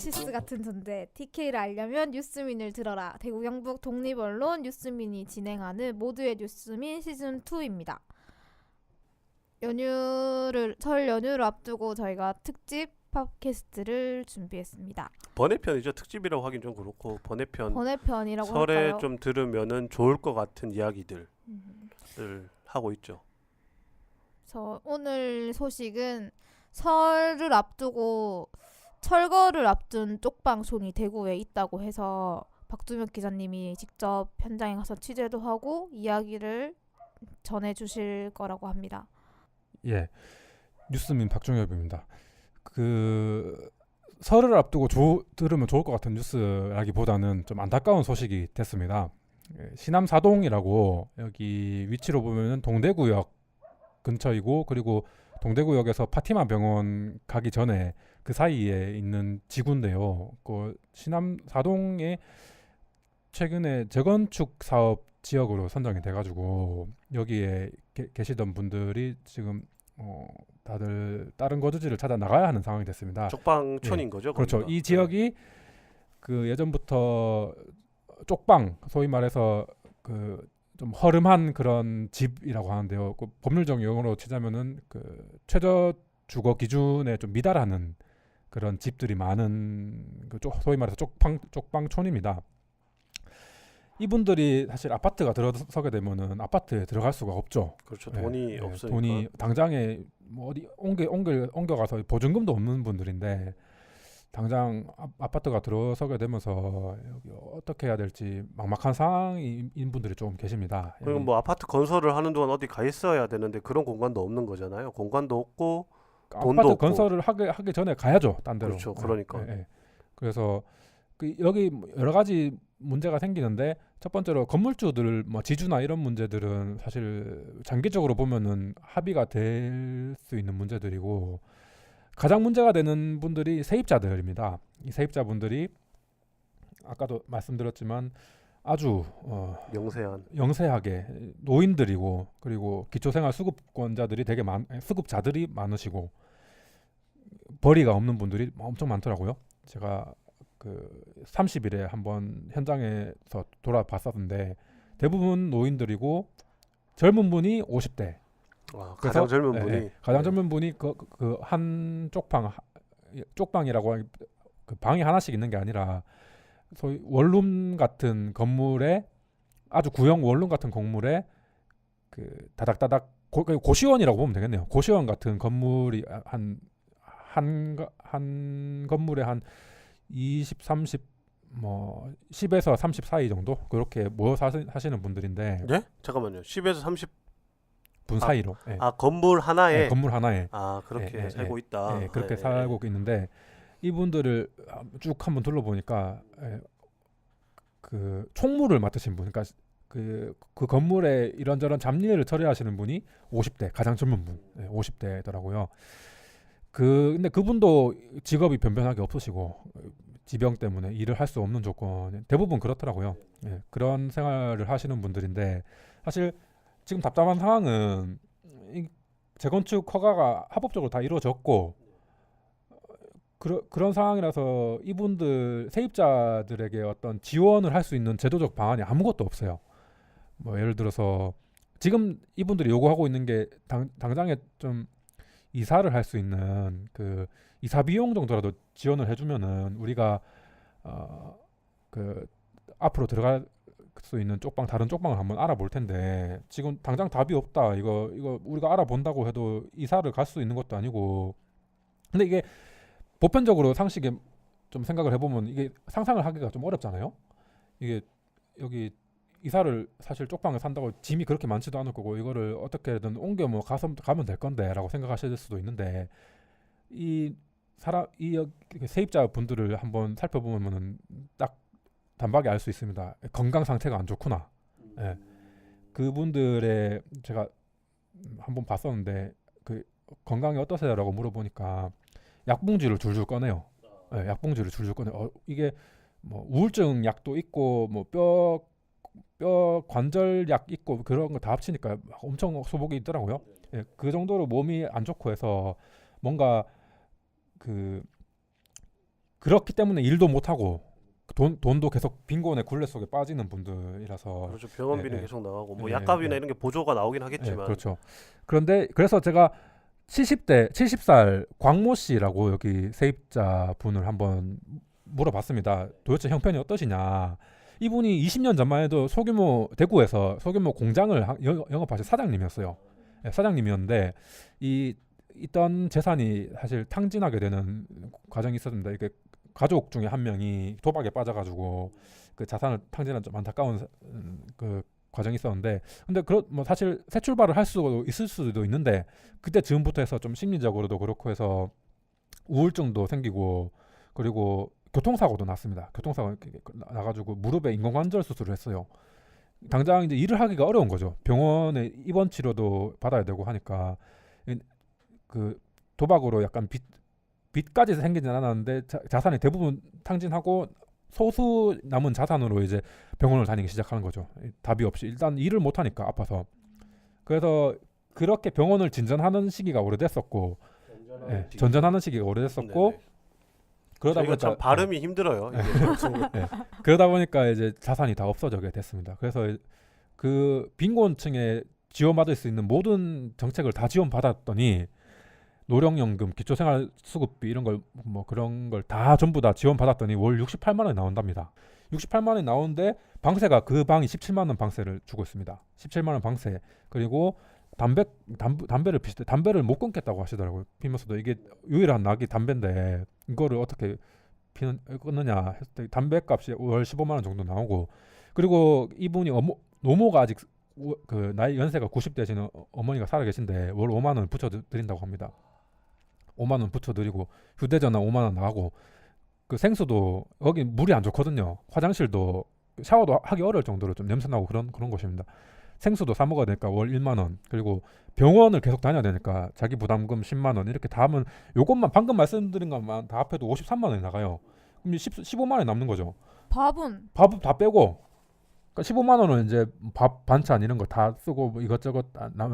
파시스 같은 존재 TK를 알려면 뉴스민을 들어라. 대구 경북 독립언론 뉴스민이 진행하는 모두의 뉴스민 시즌 2입니다. 설 연휴를 앞두고 저희가 특집 팟캐스트를 준비했습니다. 번외편이죠. 특집이라고 하긴 좀 그렇고 번외편이라고 설에 할까요? 좀 들으면은 좋을 것 같은 이야기들을 하고 있죠. 오늘 소식은 설을 앞두고 철거를 앞둔 쪽방촌이 대구에 있다고 해서 박두명 기자님이 직접 현장에 가서 취재도 하고 이야기를 전해주실 거라고 합니다. 예, 뉴스민 박종엽입니다. 설을 앞두고 들으면 좋을 것 같은 뉴스라기보다는 좀 안타까운 소식이 됐습니다. 시남 사동이라고 여기 위치로 보면은 동대구역 근처이고, 그리고 동대구역에서 파티마 병원 가기 전에 그 사이에 있는 지구인데요. 그 시남 사동에 최근에 재건축 사업 지역으로 선정이 돼가지고 여기에 계시던 분들이 지금 다들 다른 거주지를 찾아 나가야 하는 상황이 됐습니다. 쪽방촌인 거죠. 그렇죠. 거기가. 이 지역이 그 예전부터 쪽방, 소위 말해서 그 좀 허름한 그런 집이라고 하는데요. 그 법률적 용어로 치자면은 그 최저 주거 기준에 좀 미달하는 그런 집들이 많은 소위 말해서 쪽방촌입니다. 이분들이 사실 아파트가 들어서게 되면은 아파트에 들어갈 수가 없죠. 그렇죠. 돈이 없으니까. 돈이 당장에 뭐 어디 옮겨가서 보증금도 없는 분들인데 당장 아파트가 들어서게 되면서 여기 어떻게 해야 될지 막막한 상황인 분들이 좀 계십니다. 그리고 뭐 아파트 건설을 하는 동안 어디 가 있어야 되는데 그런 공간도 없는 거잖아요. 공간도 없고 돈도 아파트 없고. 건설을 하기 전에 가야죠, 딴 데로. 그렇죠. 그러니까. 그래서 여기 여러 가지 문제가 생기는데, 첫 번째로 건물주들 뭐 지주나 이런 문제들은 사실 장기적으로 보면은 합의가 될 수 있는 문제들이고, 가장 문제가 되는 분들이 세입자들입니다. 이 세입자분들이 아까도 말씀드렸지만 아주 영세하게 노인들이고, 그리고 기초생활 수급권자들이 수급자들이 많으시고 벌이가 없는 분들이 엄청 많더라고요. 제가 그 30일에 한번 현장에서 돌아봤었는데 대부분 노인들이고 젊은 분이 50대. 가장 젊은 분이 가장 젊은 분이 그 한 쪽방이라고 그 방이 하나씩 있는 게 아니라 소위 원룸 같은 건물에, 아주 구형 원룸 같은 건물에 그 다닥다닥 고시원이라고 보면 되겠네요. 고시원 같은 건물이 한 건물에 한 20, 30, 뭐 10에서 30 사이 정도 그렇게 모여 사시는 분들인데. 네? 잠깐만요. 10에서 30 분 사이로. 건물 하나에. 건물 하나에. 그렇게 살고 있다. 그렇게 살고 있는데, 이분들을 쭉 한번 둘러보니까 그 총무를 맡으신 분, 그러니까 그 건물에 이런저런 잡일을 처리하시는 분이 50대, 가장 젊은 분, 50대더라고요. 근데 그분도 직업이 변변하게 없으시고 지병 때문에 일을 할 수 없는 조건, 대부분 그렇더라고요. 그런 생활을 하시는 분들인데, 사실 지금 답답한 상황은 이 재건축 허가가 합법적으로 다 이루어졌고 그런 상황이라서 이분들 세입자들에게 어떤 지원을 할 수 있는 제도적 방안이 아무것도 없어요. 뭐 예를 들어서 지금 이분들이 요구하고 있는 게 당장에 좀 이사를 할 수 있는 그 이사 비용 정도라도 지원을 해주면은 우리가 그 앞으로 들어갈 수 있는 다른 쪽방을 한번 알아볼 텐데, 지금 당장 답이 없다. 이거 우리가 알아본다고 해도 이사를 갈 수 있는 것도 아니고. 근데 이게 보편적으로 상식에 좀 생각을 해보면 이게 상상을 하기가 좀 어렵잖아요. 이게 여기 이사를 사실 쪽방을 산다고 짐이 그렇게 많지도 않을 거고 이거를 어떻게든 옮겨 가면 될 건데라고 생각하실 수도 있는데, 이 세입자 분들을 한번 살펴보면은 딱 단박에 알 수 있습니다. 건강 상태가 안 좋구나. 그분들의 제가 한번 봤었는데 그 건강이 어떠세요라고 물어보니까 약봉지를 줄줄 꺼내요. 약봉지를 줄줄 꺼내요. 이게 뭐 우울증 약도 있고 뭐 뼈 관절 약 있고 그런 거 다 합치니까 엄청 소복이 있더라고요. 그 정도로 몸이 안 좋고 해서 뭔가 그 그렇기 때문에 일도 못 하고 돈도 계속 빈곤의 굴레 속에 빠지는 분들이라서 그렇죠. 병원비는 예, 계속 나가고 뭐 예, 약값이나 예. 이런 게 보조가 나오긴 예, 하겠지만 그렇죠. 그런데 그래서 제가 70살 광모 씨라고 여기 세입자 분을 한번 물어봤습니다. 도대체 형편이 어떠시냐? 이분이 20년 전만 해도 대구에서 소규모 공장을 영업하신 사장님이었어요. 예, 사장님이었는데 이 있던 재산이 사실 탕진하게 되는 과정이 있었습니다. 이게 가족 중에 한 명이 도박에 빠져가지고 그 자산을 탕진한 좀 안타까운 그 과정이 있었는데, 근데 뭐 사실 새 출발을 할 수 있을 수도 있는데 그때 즈음부터 해서 좀 심리적으로도 그렇고 해서 우울증도 생기고 그리고 교통사고도 났습니다. 교통사고 나가지고 무릎에 인공관절 수술을 했어요. 당장 이제 일을 하기가 어려운 거죠. 병원에 입원 치료도 받아야 되고 하니까 그 도박으로 약간 빚까지 생기진 않았는데 자산이 대부분 탕진하고 소수 남은 자산으로 이제 병원을 다니기 시작하는 거죠. 답이 없이 일단 일을 못 하니까 아파서. 그래서 그렇게 병원을 진전하는 시기가 오래됐었고, 예, 전전하는 시기가 오래됐었고, 네네. 그러다 저희가 보니까 참 발음이 힘들어요. 이게 방송을. 예, 그러다 보니까 이제 자산이 다 없어지게 됐습니다. 그래서 그 빈곤층에 지원받을 수 있는 모든 정책을 다 지원받았더니 노령연금, 기초생활수급비 이런 걸 뭐 그런 걸 다 전부 다 지원받았더니 월 68만 원이 나온답니다. 68만 원이 나오는데 방세가 그 방이 17만 원 방세를 주고 있습니다. 17만 원 방세. 그리고 담배를 피실 때 담배를 못 끊겠다고 하시더라고요. 피면서도 이게 유일한 낙이 담배인데 이거를 어떻게 끊느냐 했을 때 담배값이 월 15만 원 정도 나오고, 그리고 이분이 노모가 아직 그 나이 연세가 90 되시는 어머니가 살아 계신데 월 5만 원 붙여 드린다고 합니다. 5만 원 붙여 드리고 휴대전화 5만 원 나가고, 그 생수도 거기 물이 안 좋거든요. 화장실도 샤워도 하기 어려울 정도로 좀 냄새 나고 그런 곳입니다. 생수도 사 먹어야 되니까 월 1만 원. 그리고 병원을 계속 다녀야 되니까 자기 부담금 10만 원. 이렇게 다 하면 요것만 방금 말씀드린 것만 다 합해도 53만 원이 나가요. 그럼 15만 원이 남는 거죠. 밥은 밥 다 빼고, 그러니까 15만 원은 이제 밥 반찬 이런 거 다 쓰고 뭐 이것저것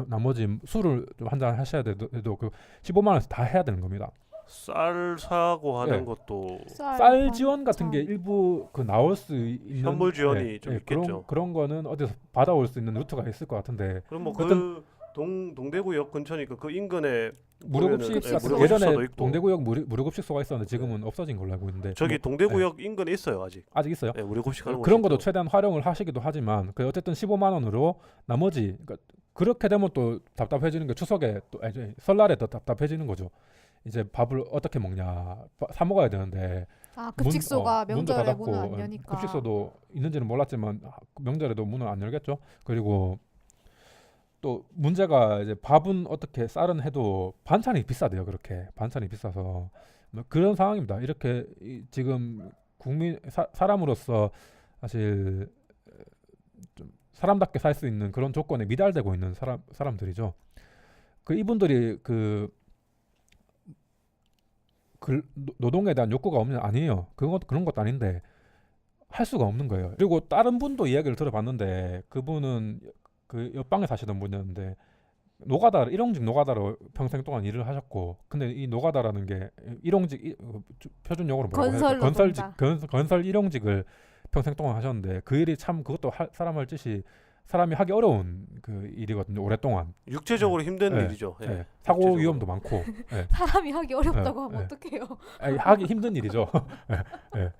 나머지 술을 좀 한 잔 하셔야 돼도 그 15만 원에서 다 해야 되는 겁니다. 쌀 사고 하는 네. 것도 쌀 지원 같은 게 일부 그 나올 수 있는 현물 지원이 좀 있겠죠. 그런 거는 어디서 받아올 수 있는 루트가 있을 것 같은데, 그럼 뭐 어떤- 그 동대구역 근처니까 그 인근에 무료급식 보면은, 식소. 예전에 무료급식소도 있고. 동대구역 무료급식소가 있었는데 지금은 없어진 걸로 알고 있는데 저기 뭐, 동대구역 인근에 있어요 아직. 아직 있어요. 네, 무료급식 하는 그런 곳이 것도 있죠. 최대한 활용을 하시기도 하지만 그 어쨌든 15만 원으로 나머지, 그러니까 그렇게 되면 또 답답해지는 게 추석에 또 설날에 더 답답해지는 거죠. 이제 밥을 어떻게 먹냐, 사 먹어야 되는데 급식소가 문도 명절에 닫았고, 문을 안 여니까. 급식소도 있는지는 몰랐지만 명절에도 문을 안 열겠죠. 그리고 또 문제가 이제 밥은 어떻게 쌀은 해도 반찬이 비싸대요. 그렇게 반찬이 비싸서 뭐 그런 상황입니다. 이렇게 지금 사람으로서 사실 좀 사람답게 살 수 있는 그런 조건에 미달되고 있는 사람들이죠. 그 이분들이 노동에 대한 욕구가 없는 아니에요. 그런 것도 아닌데 할 수가 없는 거예요. 그리고 다른 분도 이야기를 들어봤는데 그분은 그 옆방에 사시던 분이었는데 일용직 노가다로 평생 동안 일을 하셨고, 근데 이 노가다라는 게 일용직 표준 용어로 뭐라고 해야 건설 노동자. 건설 일용직을 평생 동안 하셨는데 그 일이 참 그것도 사람 할 짓이 사람이 하기 어려운 그 일이거든요. 오랫동안. 육체적으로 힘든 네. 일이죠. 예. 예. 사고 육체적으로. 위험도 많고. 예. 사람이 하기 어렵다고 하면 네. 어떡해요? 아니, 하기 힘든 일이죠. 예. 예.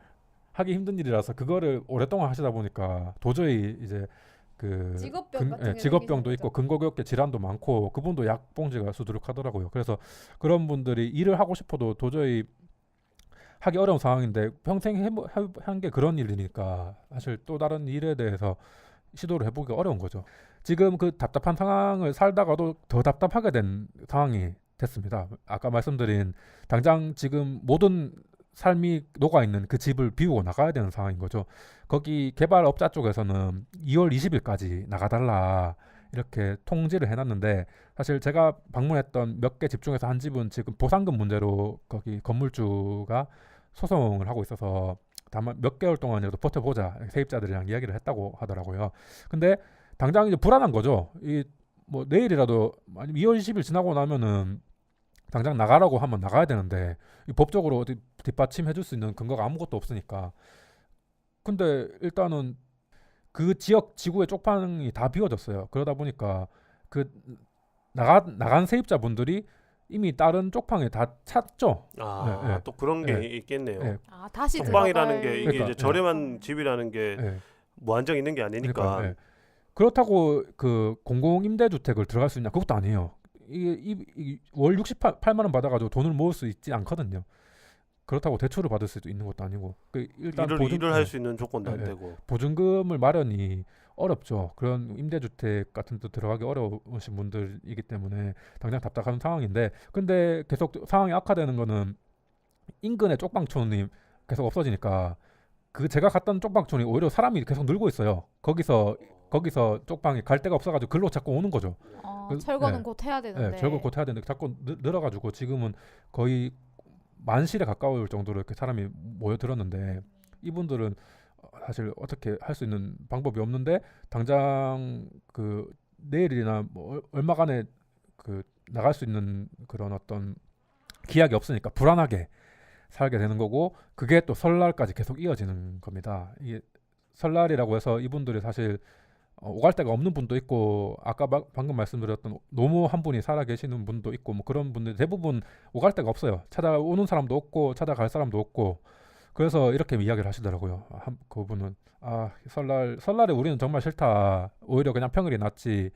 하기 힘든 일이라서 그거를 오랫동안 하시다 보니까 도저히 이제 그 직업병 같은 게 직업병도 생기는 있고 거죠. 근고교계 질환도 많고, 그분도 약봉지가 수두룩하더라고요. 그래서 그런 분들이 일을 하고 싶어도 도저히 하기 어려운 상황인데 평생 한 게 그런 일이니까 사실 또 다른 일에 대해서 시도를 해보기가 어려운 거죠. 지금 그 답답한 상황을 살다가도 더 답답하게 된 상황이 됐습니다. 아까 말씀드린 당장 지금 모든 삶이 녹아있는 그 집을 비우고 나가야 되는 상황인 거죠. 거기 개발업자 쪽에서는 2월 20일까지 나가달라 이렇게 통지를 해놨는데, 사실 제가 방문했던 몇 개 집 중에서 한 집은 지금 보상금 문제로 거기 건물주가 소송을 하고 있어서 다만 몇 개월 동안이라도 버텨보자 세입자들이랑 이야기를 했다고 하더라고요. 근데 당장 이제 불안한 거죠. 이 뭐 내일이라도 아니면 2월 20일 지나고 나면은 당장 나가라고 하면 나가야 되는데 이 법적으로 어디 뒷받침해줄 수 있는 근거가 아무것도 없으니까. 근데 일단은 그 지역 지구의 쪽방이 다 비워졌어요. 그러다 보니까 그 나간 세입자분들이 이미 다른 쪽방에 다 찼죠. 아, 네, 네. 또 그런 게 네. 있겠네요. 네. 아, 다시 쪽방이라는 들어갈 게 이게 그러니까, 이제 저렴한 집이라는 게 예. 무한정 있는 게 아니니까. 그러니까, 예. 그렇다고 그 공공임대주택을 들어갈 수 있냐? 그것도 아니에요. 이게 월 68만 원 받아가지고 돈을 모을 수 있지 않거든요. 그렇다고 대출을 받을 수도 있는 것도 아니고. 일단 일을 할 수 있는 조건도 안 예, 예. 되고. 보증금을 마련이 어렵죠. 그런 임대주택 같은 데 들어가기 어려우신 분들이기 때문에 당장 답답한 상황인데, 근데 계속 상황이 악화되는 거는 인근의 쪽방촌이 계속 없어지니까 그 제가 갔던 쪽방촌이 오히려 사람이 계속 늘고 있어요. 거기서 쪽방이 갈 데가 없어가지고 글로 자꾸 오는 거죠. 철거는 네. 곧 해야 되는데. 절거 곧 해야 되는데 자꾸 늘어가지고 지금은 거의 만실에 가까울 정도로 이렇게 사람이 모여들었는데, 이분들은 사실 어떻게 할 수 있는 방법이 없는데 당장 그 내일이나 뭐 얼마간에 그 나갈 수 있는 그런 어떤 기약이 없으니까 불안하게 살게 되는 거고, 그게 또 설날까지 계속 이어지는 겁니다. 이게 설날이라고 해서 이분들이 사실 오갈 데가 없는 분도 있고, 아까 방금 말씀드렸던 노무 한 분이 살아 계시는 분도 있고, 뭐 그런 분들 대부분 오갈 데가 없어요. 찾아오는 사람도 없고 찾아갈 사람도 없고. 그래서 이렇게 이야기를 하시더라고요. 그분은 설날에 우리는 정말 싫다. 오히려 그냥 평일이 낫지.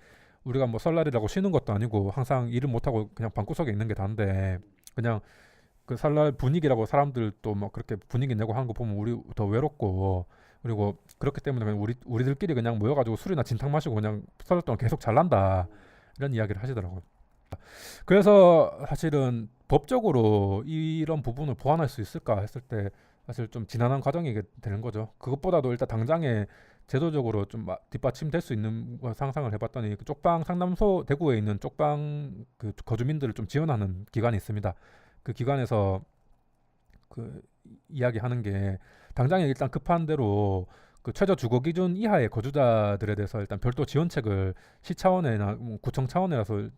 우리가 뭐 설날이라고 쉬는 것도 아니고 항상 일을 못 하고 그냥 방구석에 있는 게 다인데, 그냥 그 설날 분위기라고 사람들도 뭐 그렇게 분위기 내고 하는 거 보면 우리 더 외롭고, 그리고 그렇기 때문에 그냥 우리들끼리 그냥 모여가지고 술이나 진탕 마시고 그냥 설날 동안 계속 잘난다, 이런 이야기를 하시더라고요. 그래서 사실은 법적으로 이런 부분을 보완할 수 있을까 했을 때 사실 좀 지난한 과정이 되는 거죠. 그것보다도 일단 당장에 제도적으로 좀 뒷받침될 수 있는 걸 상상을 해봤더니 그 쪽방 상남소 대구에 있는 쪽방 그 거주민들을 좀 지원하는 기관이 있습니다. 그 기관에서 그 이야기하는 게, 당장에 일단 급한 대로 그 최저 주거 기준 이하의 거주자들에 대해서 일단 별도 지원책을 시 차원이나 구청 차원이라서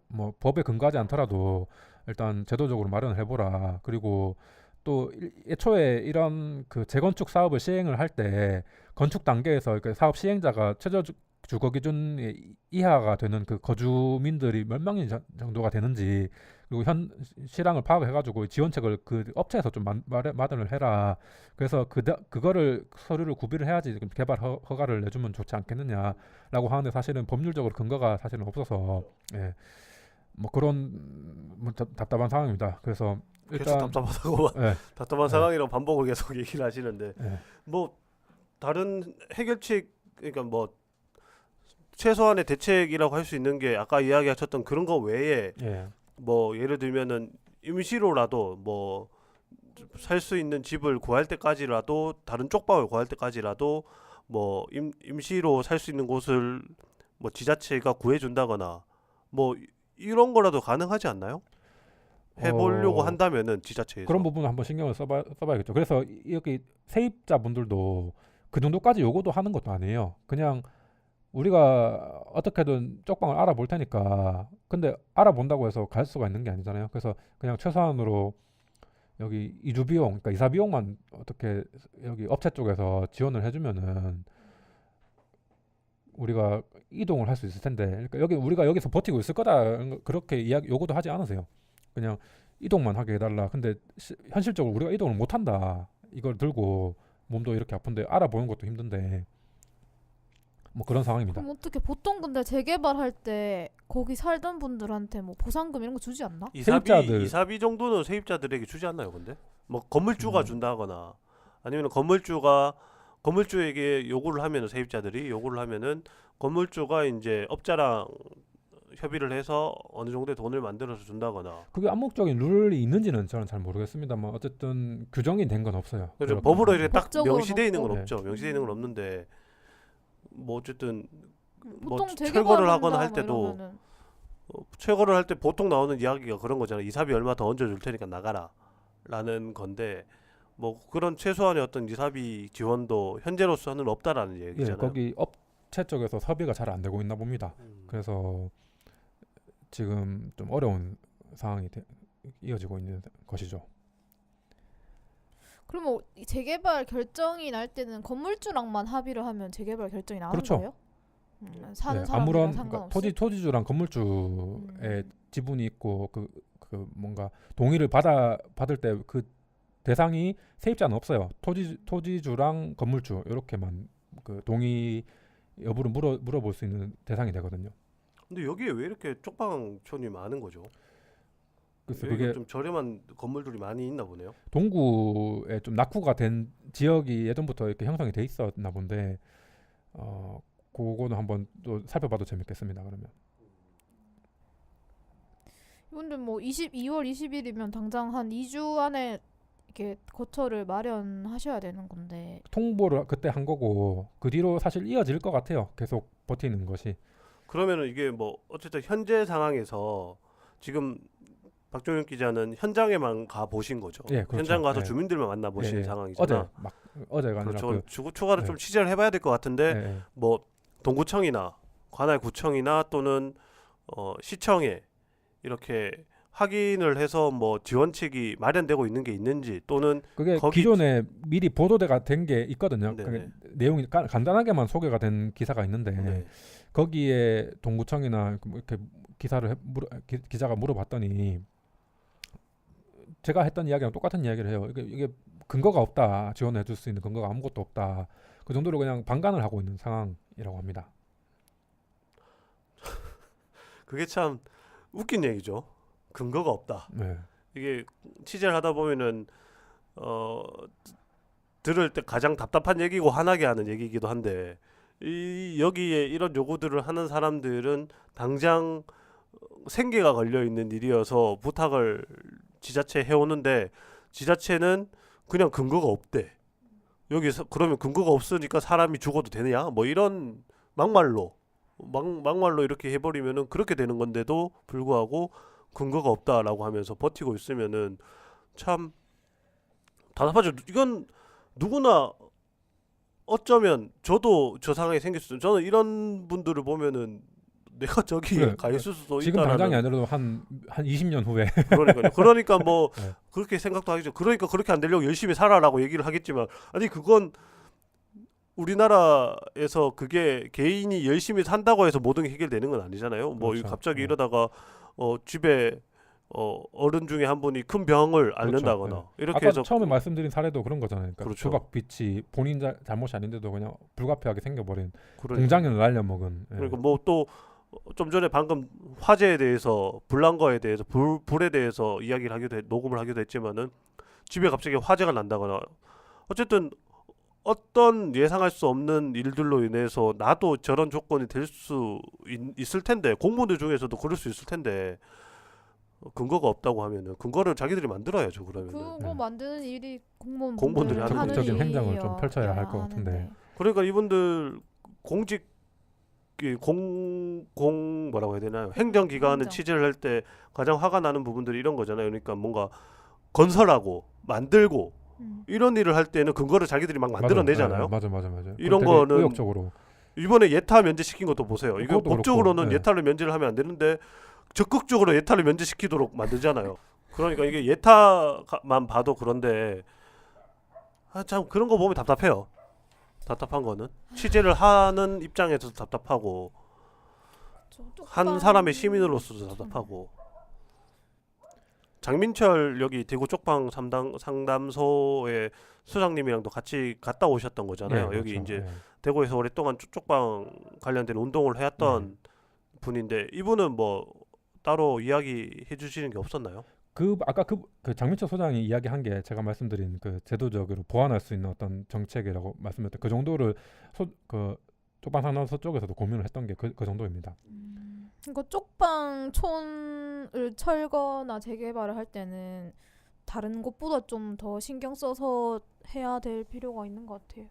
뭐 법에 근거하지 않더라도 일단 제도적으로 마련을 해보라. 그리고 또 애초에 이런 그 재건축 사업을 시행을 할 때 건축 단계에서 그 사업 시행자가 최저 주거 기준 이하가 되는 그 거주민들이 몇 명이 정도가 되는지, 그리고 현 실황을 파악해가지고 지원책을 그 업체에서 좀 마련을 해라. 그래서 그거를 서류를 구비를 해야지 개발 허가를 내주면 좋지 않겠느냐라고 하는데, 사실은 법률적으로 근거가 사실은 없어서, 예, 뭐 그런 뭐 답답한 상황입니다. 그래서 계속 일단 답답하다고 예, 답답한 네. 상황이라고 반복을 계속 얘기를 하시는데, 예, 뭐 다른 해결책, 그러니까 뭐 최소한의 대책이라고 할 수 있는 게 아까 이야기하셨던 그런 거 외에, 예. 뭐 예를 들면은 임시로라도 뭐 살 수 있는 집을 구할 때까지라도, 다른 쪽방을 구할 때까지라도 뭐 임시로 살 수 있는 곳을 뭐 지자체가 구해준다거나 뭐 이런 거라도 가능하지 않나요? 해보려고 한다면은 지자체에서. 그런 부분을 한번 신경을 써봐야겠죠. 그래서 여기 세입자분들도 그 정도까지 요구도 하는 것도 아니에요. 그냥 우리가 어떻게든 쪽방을 알아볼 테니까. 근데 알아본다고 해서 갈 수가 있는 게 아니잖아요. 그래서 그냥 최소한으로 여기 이주 비용, 그러니까 이사 비용만 어떻게 여기 업체 쪽에서 지원을 해주면은 우리가 이동을 할 수 있을 텐데, 그러니까 여기 우리가 여기서 버티고 있을 거다 그렇게 요구도 하지 않으세요. 그냥 이동만 하게 해달라. 근데 현실적으로 우리가 이동을 못 한다. 이걸 들고 몸도 이렇게 아픈데 알아보는 것도 힘든데, 뭐 그런 상황입니다. 그럼 어떻게 보통 근데 재개발할 때 거기 살던 분들한테 뭐 보상금 이런 거 주지 않나? 이사비 정도는 세입자들에게 주지 않나요, 근데? 뭐 건물주가 준다거나, 아니면 건물주에게 요구를 하면은, 세입자들이 요구를 하면은 건물주가 이제 업자랑 협의를 해서 어느 정도의 돈을 만들어서 준다거나. 그게 암묵적인 룰이 있는지는 저는 잘 모르겠습니다만 어쨌든 규정이 된 건 없어요. 그렇죠. 법으로 이렇게 딱 법적으로는 명시되어 있는 건 없고. 없죠. 명시되어 있는 건 없는데, 뭐 어쨌든 뭐 보통 철거를 하거나 재개발한다 할 뭐 때도 이러면은 철거를 할 때 보통 나오는 이야기가 그런 거잖아요. 이사비 얼마 더 얹어줄 테니까 나가라 라는 건데, 뭐 그런 최소한의 어떤 이사비 지원도 현재로서는 없다라는 예, 얘기잖아요. 거기 업체 쪽에서 섭외가 잘 안 되고 있나 봅니다. 그래서 지금 좀 어려운 상황이 이어지고 있는 것이죠. 그러면 이 재개발 결정이 날 때는 건물주랑만 합의를 하면 재개발 결정이 나오는 그렇죠. 거예요? 사는 네, 사람이랑 아무런 상관없이? 토지주랑 건물주의 지분이 있고 그 뭔가 동의를 받을 때 그 대상이 세입자는 없어요. 토지주랑 건물주 이렇게만 그 동의 여부를 물어볼 수 있는 대상이 되거든요. 근데 여기에 왜 이렇게 쪽방촌이 많은 거죠? 그래서 여기가 그게 좀 저렴한 건물들이 많이 있나 보네요. 동구에 좀 낙후가 된 지역이 예전부터 이렇게 형성이 돼 있었나 본데 그거는 한번 또 살펴봐도 재밌겠습니다. 그러면 이분들 뭐 2월 20일이면 당장 한 2주 안에 이렇게 거처를 마련하셔야 되는 건데. 통보를 그때 한 거고 그 뒤로 사실 이어질 것 같아요. 계속 버티는 것이. 그러면은 이게 뭐 어쨌든 현재 상황에서 지금 박종윤 기자는 현장에만 가 보신 거죠. 예, 그렇죠. 현장 가서 예. 주민들만 만나 보신 예, 상황이잖아. 어제가 그렇죠. 아니라 추가로 예. 좀 취재를 해봐야 될 것 같은데 예. 뭐 동구청이나 관할 구청이나 또는 시청에 이렇게 확인을 해서 뭐 지원책이 마련되고 있는 게 있는지 또는 그게 거기- 기존에 미리 보도가 된 게 있거든요. 네네. 그게 내용이 간단하게만 소개가 된 기사가 있는데 네. 거기에 동구청이나 이렇게 기자가 물어봤더니 제가 했던 이야기랑 똑같은 이야기를 해요. 이게 근거가 없다. 지원해 줄 수 있는 근거가 아무것도 없다. 그 정도로 그냥 방관을 하고 있는 상황이라고 합니다. 그게 참 웃긴 얘기죠. 근거가 없다. 네. 이게 취재를 하다 보면은 들을 때 가장 답답한 얘기고 화나게 하는 얘기이기도 한데 여기에 이런 요구들을 하는 사람들은 당장 생계가 걸려 있는 일이어서 부탁을 지자체에 해오는데 지자체는 그냥 근거가 없대. 여기서 그러면 근거가 없으니까 사람이 죽어도 되느냐? 뭐 이런 막말로 이렇게 해버리면은 그렇게 되는 건데도 불구하고 근거가 없다라고 하면서 버티고 있으면은 참 답답하죠. 이건 누구나 어쩌면 저도 저 상황이 생길 수도. 저는 이런 분들을 보면은 내가 저기 그래, 가 있을 수도 지금 당장이 있다라는. 아니라도 한 20년 후에 그러니까 뭐 네. 그렇게 생각도 하겠죠. 그러니까 그렇게 안 되려고 열심히 살아라고 얘기를 하겠지만 아니 그건 우리나라에서 그게 개인이 열심히 산다고 해서 모든 게 해결되는 건 아니잖아요. 뭐 그렇죠. 갑자기 네. 이러다가 집에 어른 중에 한 분이 큰 병을 앓는다거나 그렇죠. 이렇게 아까 해서 처음에 말씀드린 사례도 그런 거잖아요. 그러니까 그렇죠. 조박 빛이 본인 잘못이 아닌데도 그냥 불가피하게 생겨버린 그러니까. 공장을 날려먹은. 예. 그러니까 뭐 또 좀 전에 방금 화재에 대해서 불난 거에 대해서 불에 대해서 이야기를 녹음을 하기도 했지만은 집에 갑자기 화재가 난다거나 어쨌든 어떤 예상할 수 없는 일들로 인해서 나도 저런 조건이 될 수 있을 텐데 공무원들 중에서도 그럴 수 있을 텐데 근거가 없다고 하면은 근거를 자기들이 만들어야죠. 그러면은 그거 네. 만드는 일이 공무원들이 공무원들이 하는 하는 적극적인 행정을 일이어야 좀 펼쳐야 할것 같은데. 하는데. 그러니까 이분들 공직 뭐라고 해야 되나요? 행정기관을 행정. 취재를 할 때 가장 화가 나는 부분들이 이런 거잖아요. 그러니까 뭔가 건설하고 만들고 이런 일을 할 때는 근거를 자기들이 막 만들어내잖아요. 맞아. 이런 되게 거는 의욕적으로. 이번에 예타 면제시킨 것도 보세요. 이거 그것도 법적으로는 그렇고, 네. 예타를 면제를 하면 안 되는데 적극적으로 예타를 면제시키도록 만들잖아요. 그러니까 이게 예타만 봐도 그런데 참 그런 거 보면 답답해요. 답답한 거는 취재를 하는 입장에서도 답답하고 한 사람의 시민으로서도 답답하고. 장민철 여기 대구 쪽방 상담소의 소장님이랑도 같이 갔다 오셨던 거잖아요. 예, 여기 그렇죠. 이제 예. 대구에서 오랫동안 쪽방 관련된 운동을 해왔던 분인데 이분은 뭐 따로 이야기해 주시는 게 없었나요? 아까 그 장민철 소장이 이야기한 게 제가 말씀드린 그 제도적으로 보완할 수 있는 어떤 정책이라고 말씀드렸던 그 정도를 그 쪽방 상담소 쪽에서도 고민을 했던 게 그 정도입니다. 그러니까 쪽방촌을 철거나 재개발을 할 때는 다른 곳보다 좀 더 신경 써서 해야 될 필요가 있는 것 같아요.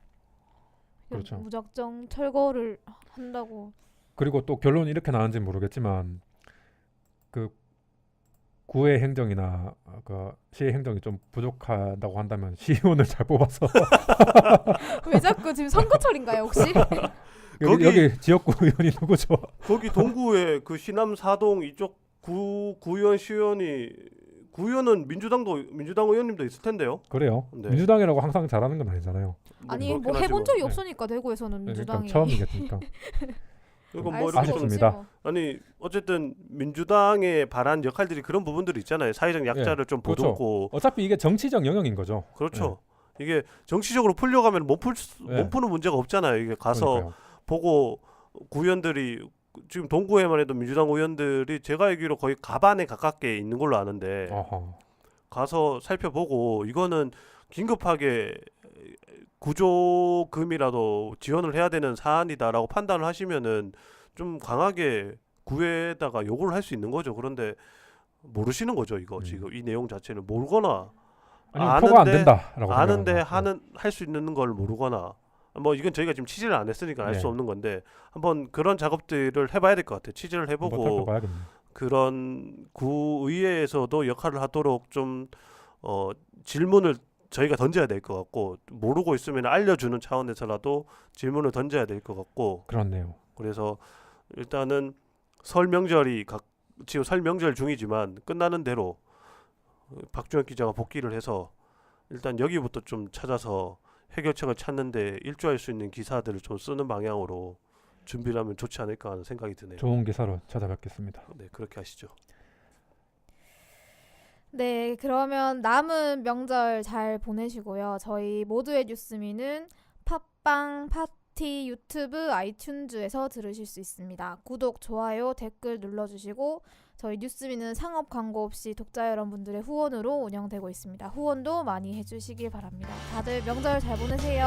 그냥 그렇죠. 무작정 철거를 한다고. 그리고 또 결론이 이렇게 나는지 모르겠지만 그 구의 행정이나 그 시의 행정이 좀 부족하다고 한다면 시의원을 잘 뽑아서 왜 자꾸 지금 선거철인가요 혹시? 거기- 여기 지역구 의원이 누구죠? 거기 동구에 그 시남 사동 이쪽 구의원 시의원이 구의원은 민주당 의원님도 있을 텐데요. 그래요. 네. 민주당이라고 항상 잘하는 건 아니잖아요. 아니 뭐 그렇긴 해본 하지만. 적이 네. 없으니까 대구에서는 네, 그러니까 민주당이 처음이겠으니까. 그리고 알 뭐 수가 이렇게 좀 아쉽습니다. 없지 뭐. 아니 어쨌든 민주당의 바란 역할들이 그런 부분들이 있잖아요. 사회적 약자를 좀 그렇죠. 보듬고 어차피 이게 정치적 영역인 거죠. 그렇죠. 이게 정치적으로 풀려가면 못 네. 푸는 문제가 없잖아요. 이게 가서 그러니까요. 보고 구의원들이 지금 동구에만 해도 민주당 의원들이 제가 알기로 거의 가반에 가깝게 있는 걸로 아는데 어허. 가서 살펴보고 이거는 긴급하게 구조금이라도 지원을 해야 되는 사안이다라고 판단을 하시면은 좀 강하게 구에다가 요구를 할 수 있는 거죠. 그런데 모르시는 거죠. 이거 지금 이 내용 자체를 모르거나 아니면 표가 안 아는데- 된다라고 아는데 생각하는 것 할 수 있는 걸 모르거나 뭐 이건 저희가 지금 취재를 안 했으니까 알 수 네. 없는 건데 한번 그런 작업들을 해봐야 될 것 같아요. 취재를 같아요. 한번 해보고 살펴봐야겠네요. 그런 구의회에서도 역할을 하도록 좀 질문을 저희가 던져야 될 것 같고 모르고 있으면 알려주는 차원에서라도 질문을 던져야 될 것 같고 그렇네요. 그래서 일단은 설 명절이 지금 설 명절 중이지만 끝나는 대로 박주영 기자가 복귀를 해서 일단 여기부터 좀 찾아서 해결책을 찾는데 일조할 수 있는 기사들을 좀 쓰는 방향으로 준비를 하면 좋지 않을까 하는 생각이 드네요. 좋은 기사로 찾아뵙겠습니다. 네, 그렇게 하시죠. 네, 그러면 남은 명절 잘 보내시고요. 저희 모두의 뉴스미는 팟빵, 파티, 유튜브, 아이튠즈에서 들으실 수 있습니다. 구독, 좋아요, 댓글 눌러주시고 저희 뉴스미는 상업 광고 없이 독자 여러분들의 후원으로 운영되고 있습니다. 후원도 많이 해주시길 바랍니다. 다들 명절 잘 보내세요.